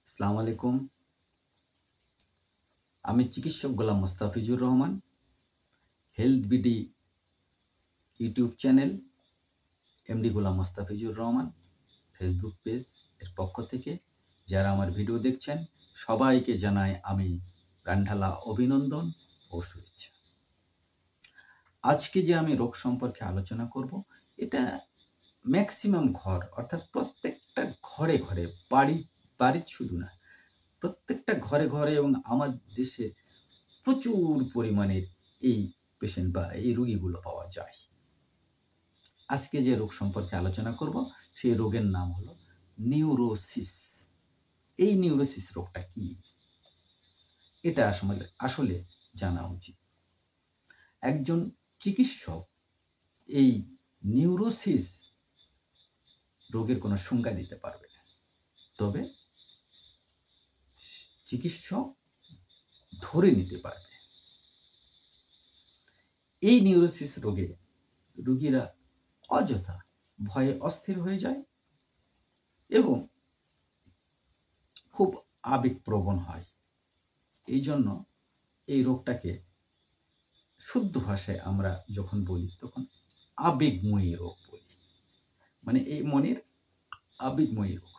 আসসালামু আলাইকুম। আমি চিকিৎসক Golam Mostafizur Rahman. Health BD YouTube channel MD Golam Mostafizur Rahman Facebook page এর পক্ষ থেকে যারা আমার ভিডিও দেখছেন সবাইকে জানাই আমি প্রাণঢালা অভিনন্দন ও শুভেচ্ছা। আজকে যে আমি রোগ সম্পর্কে আলোচনা করব, এটা ম্যাক্সিমাম ঘর অর্থাৎ প্রত্যেকটা ঘরে ঘরে, বাড়ির শুধু না, প্রত্যেকটা ঘরে ঘরে এবং আমার দেশে প্রচুর পরিমাণের এই পেশেন্ট বা এই রোগীগুলো পাওয়া যায়। আজকে যে রোগ সম্পর্কে আলোচনা করব সেই রোগের নাম হলো নিউরোসিস। এই নিউরোসিস রোগটা কি, এটা আসলে জানা উচিত। একজন চিকিৎসক এই নিউরোসিস রোগের কোনো সংজ্ঞা দিতে পারবে না, তবে চিকিৎসক ধরে নিতে পারবে। এই নিউরোসিস রোগে রোগীরা অযথা ভয়ে অস্থির হয়ে যায় এবং খুব আবেগপ্রবণ হয়। এই জন্য এই রোগটাকে শুদ্ধ ভাষায় আমরা যখন বলি তখন আবেগময়ী রোগ বলি, মানে এই মনের আবেগময়ী রোগ।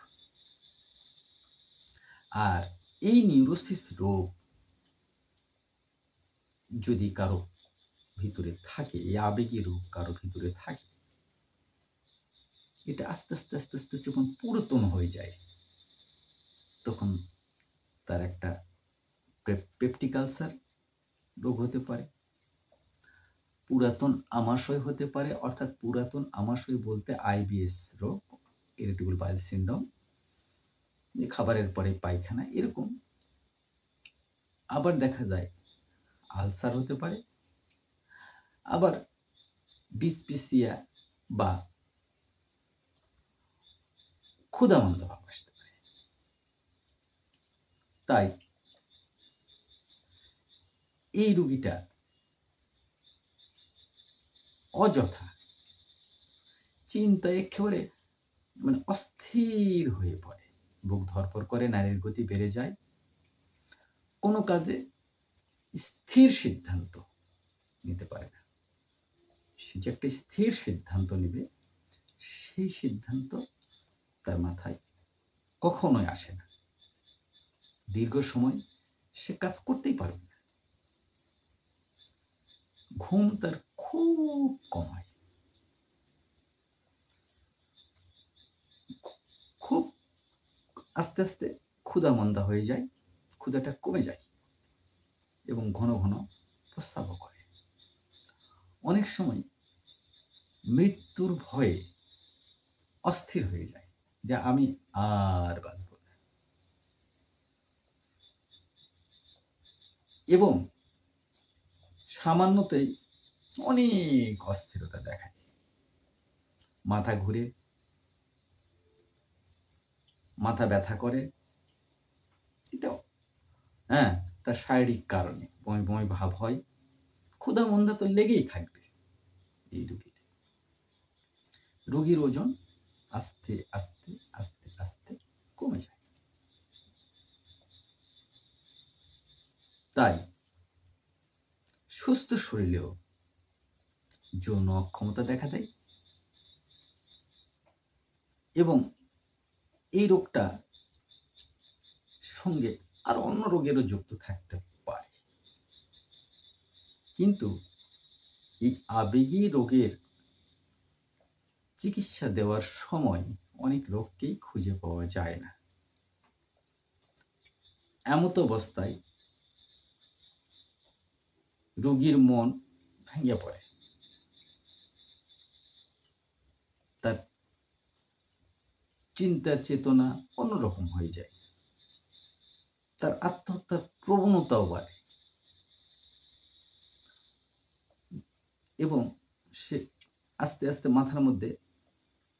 আর এই নিউরোসিস রোগ যদি কারো ভিতরে থাকে, এই আবেগী রোগ কারো ভিতরে থাকে, এটা আস্তে আস্তে আস্তে আস্তে যখন পুরাতন হয়ে যায় তখন তার একটা পেপটিক আলসার রোগ হতে পারে, পুরাতন আমাশয় হতে পারে, অর্থাৎ পুরাতন আমাশয় বলতে আইবিএস রোগ, ইরিটেবল বাউল সিনড্রোম, খাবারের পরে পায়খানা, এরকম। আবার দেখা যায় আলসার হতে পারে, আবার ডিসপিসিয়া বা ক্ষুধামন্দা ভাব আসতে পারে। তাই এই রোগীটা অযথা চিন্তায় একেবারে মানে অস্থির হয়ে পড়ে, বুক ধরপড় করে, নাড়ির গতি বেড়ে যায়, কোনো কাজে স্থির সিদ্ধান্ত নিতে পারে না। সে যে একটা স্থির সিদ্ধান্ত নেবে সেই সিদ্ধান্ত তার মাথায় কখনোই আসে না। দীর্ঘ সময় সে কাজ করতেই পারবে না। ঘুম তার খুব কম হয়, খুব আস্তে আস্তে ক্ষুধামন্দা হয়ে যায়, ক্ষুধাটা কমে যায় এবং ঘন ঘন প্রস্রাবও করে। অনেক সময় মৃত্যুর ভয়ে অস্থির হয়ে যায় যে আমি আর বাঁচব না, এবং সামান্যতেই অনেক অস্থিরতা দেখায়, মাথা ঘুরে, মাথা ব্যথা করে। এটাও তার শারীরিক কারণে বমি বমি ভাব হয়, ক্ষুধা মন্দা তো লেগেই থাকবে। এই রোগীর ওজন আস্তে আস্তে আস্তে আস্তে কমে যায়। তাই সুস্থ শরীরেও যৌন অক্ষমতা দেখা দেয় এবং এই রোগটা সঙ্গে আর অন্য রোগেরও যুক্ত থাকতে পারে। কিন্তু এই আবেগী রোগের চিকিৎসা দেওয়ার সময় অনেক রোগকেই খুঁজে পাওয়া যায় না। এমত অবস্থায় রোগীর মন ভেঙে পড়ে, তার চিন্তা চেতনা অন্যরকম হয়ে যায়, তার আত্মহত্যার প্রবণতাও বাড়ে এবং সে আস্তে আস্তে মাথার মধ্যে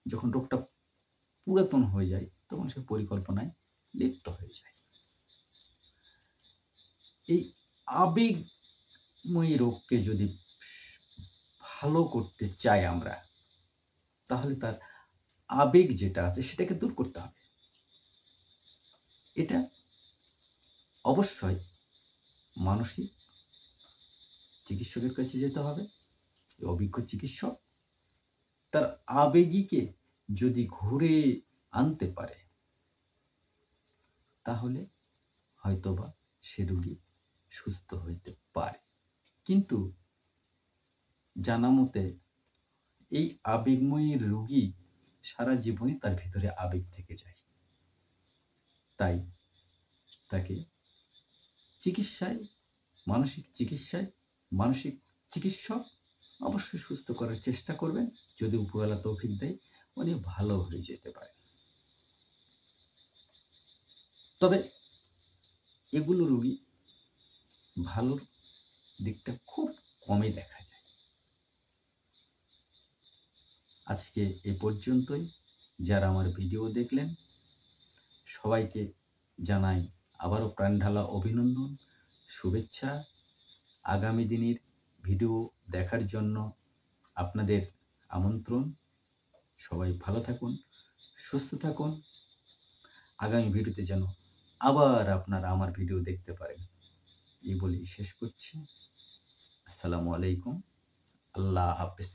যখন রোগটা পুরাতন হয়ে যায় তখন সে পরিকল্পনায় লিপ্ত হয়ে যায়। এই আবেগময়ী রোগকে যদি ভালো করতে চাই আমরা, তাহলে তার আবেগ যেটা আছে সেটাকে দূর করতে হবে। এটা অবশ্যই মানসিক চিকিৎসকের কাছে যেতে হবে। অভিজ্ঞ চিকিৎসক তার আবেগীকে যদি ঘুরে আনতে পারে, তাহলে হয়তোবা সে রোগী সুস্থ হইতে পারে। কিন্তু জানা মতে এই আবেগময়ী রোগী সারা জীবনই তার ভিতরে আবেগ থেকে যায়। তাই তাকে চিকিৎসায়, মানসিক চিকিৎসক অবশ্যই সুস্থ করার চেষ্টা করবেন। যদি উপরওয়ালা তৌফিক দেয়, উনি ভালো হয়ে যেতে পারে। তবে এগুলো রোগী ভালোর দিকটা খুব কমই দেখা যায়। আজকে এ পর্যন্তই। যারা আমার ভিডিও দেখলেন সবাইকে জানাই আবারও প্রাণঢালা অভিনন্দন, শুভেচ্ছা। আগামী দিনের ভিডিও দেখার জন্য আপনাদের আমন্ত্রণ। সবাই ভালো থাকুন, সুস্থ থাকুন। আগামী ভিডিওতে যেন আবার আপনারা আমার ভিডিও দেখতে পারেন, এই বলেই শেষ করছি। আসসালামু আলাইকুম। আল্লাহ হাফেজ।